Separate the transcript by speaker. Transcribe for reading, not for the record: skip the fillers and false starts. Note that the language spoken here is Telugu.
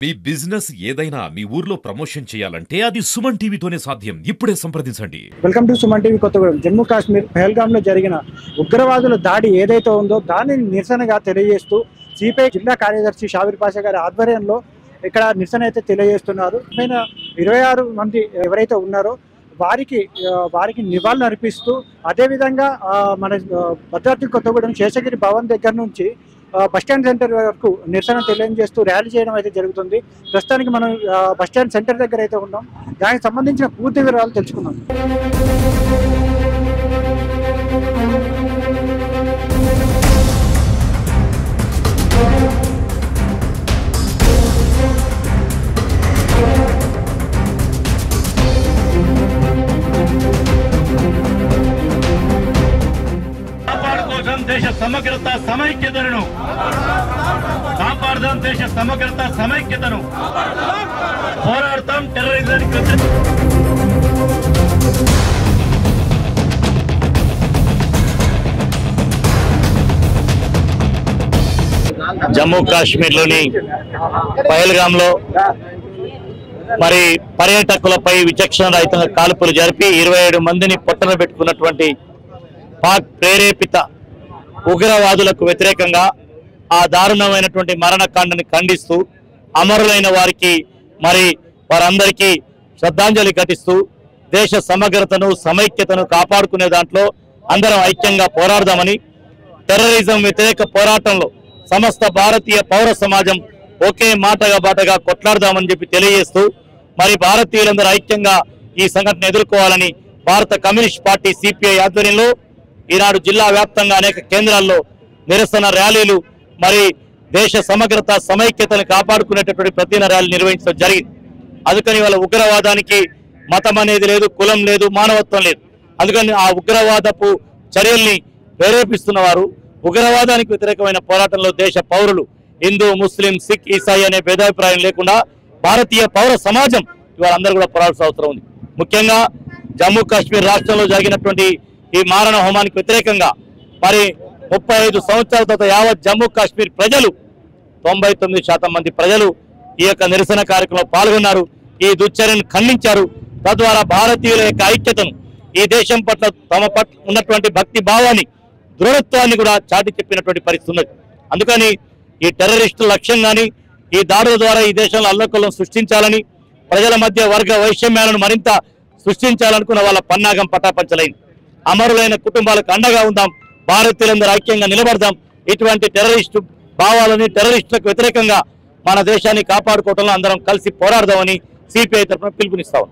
Speaker 1: మీ బిజినెస్ ఏదైనా మీ ఊర్లో ప్రమోషన్ చేయాలంటే అది సుమన్ టీవీతోనే సాధ్యం. ఇప్పుడే సంప్రదించండి.
Speaker 2: Welcome to Suman TV Kothagudem. Jammu Kashmir పహల్గామ్లో జరిగిన ఉగ్రవాదుల దాడి ఏదైతే ఉందో దానిని నిరసనగా తెలియజేస్తూ సిపిఐ జిల్లా కార్యదర్శి షాబీర్ పాషా గారి ఆధ్వర్యంలో ఇక్కడ నిరసన అయితే తెలియజేస్తున్నారు. పైన 26 మంది ఎవరైతే ఉన్నారో వారికి నివాళులు అర్పిస్తూ అదేవిధంగా మన భద్రాద్రి కొత్తగూడెం శేషగిరి భవన్ దగ్గర నుంచి బస్టాండ్ సెంటర్ వరకు నిరసన తెలియజేస్తూ ర్యాలీ చేయడం అయితే జరుగుతుంది. ప్రస్తుతానికి మనం బస్టాండ్ సెంటర్ దగ్గర అయితే ఉన్నాం. దానికి సంబంధించిన పూర్తి వివరాలు తెలుసుకుందాం.
Speaker 3: దేశ సమగ్రత సమైక్యతను కాపాడదాం. దేశ సమగ్రత సమైక్యతను పోరాడతాం. టెర్రరిజానికి జమ్మూ కాశ్మీర్లోని పహల్గామ్లో మరి పర్యాటకులపై విచక్షణ రహితంగా కాల్పులు జరిపి 27 మందిని పొట్టన పెట్టుకున్నటువంటి పాక్ ప్రేరేపిత ఉగ్రవాదులకు వ్యతిరేకంగా ఆ దారుణమైనటువంటి మరణకాండని ఖండిస్తూ అమరులైన వారికి మరి వారందరికీ శ్రద్ధాంజలి ఘటిస్తూ దేశ సమగ్రతను సమైక్యతను కాపాడుకునే దాంట్లో అందరం ఐక్యంగా పోరాడదామని, టెర్రరిజం వ్యతిరేక పోరాటంలో సమస్త భారతీయ పౌర సమాజం ఒకే బాటగా కొట్లాడదామని చెప్పి తెలియజేస్తూ మరి భారతీయులందరూ ఐక్యంగా ఈ సంఘటన ఎదుర్కోవాలని భారత కమ్యూనిస్ట్ పార్టీ సిపిఐ ఆధ్వర్యంలో ఈనాడు జిల్లా వ్యాప్తంగా అనేక కేంద్రాల్లో నిరసన ర్యాలీలు మరి దేశ సమగ్రత సమైక్యతను కాపాడుకునేటటువంటి ప్రతిన ర్యాలీ నిర్వహించడం జరిగింది. అందుకని వాళ్ళ ఉగ్రవాదానికి మతం అనేది లేదు, కులం లేదు, మానవత్వం లేదు. అందుకని ఆ ఉగ్రవాదపు చర్యల్ని ప్రేరేపిస్తున్న వారు ఉగ్రవాదానికి వ్యతిరేకమైన పోరాటంలో దేశ పౌరులు హిందూ, ముస్లిం, సిక్, ఈసాయి అనే భేదాభిప్రాయం లేకుండా భారతీయ పౌర సమాజం ఇవాళ అందరూ కూడా పోరాడాల్సిన అవసరం ఉంది. ముఖ్యంగా జమ్మూ కాశ్మీర్ రాష్ట్రంలో జరిగినటువంటి ఈ మారణ హోమానికి వ్యతిరేకంగా మరి 35 సంవత్సరాల తర్వాత యావత్ జమ్మూ కాశ్మీర్ ప్రజలు 99% మంది ప్రజలు ఈ యొక్క నిరసన కార్యక్రమంలో పాల్గొన్నారు. ఈ దుశ్చర్యను ఖండించారు. తద్వారా భారతీయుల యొక్క ఐక్యతను, ఈ దేశం పట్ల తమ పట్ల ఉన్నటువంటి భక్తి భావాన్ని, దృఢత్వాన్ని కూడా చాటి చెప్పినటువంటి పరిస్థితి ఉన్నది. అందుకని ఈ టెర్రరిస్టుల లక్ష్యంగాని ఈ దాడుల ద్వారా ఈ దేశంలో అల్లకల్లం సృష్టించాలని, ప్రజల మధ్య వర్గ వైషమ్యాలను మరింత సృష్టించాలనుకున్న వాళ్ళ పన్నాగం పటాపంచలైంది. అమరులైన కుటుంబాలకు అండగా ఉందాం, భారతీయులందరూ ఐక్యంగా నిలబడదాం. ఇటువంటి టెర్రరిస్టు భావాలని, టెర్రరిస్టులకు వ్యతిరేకంగా మన దేశాన్ని కాపాడుకోవడంలో అందరం కలిసి పోరాడదామని సిపిఐ తరఫున పిలుపునిస్తాం.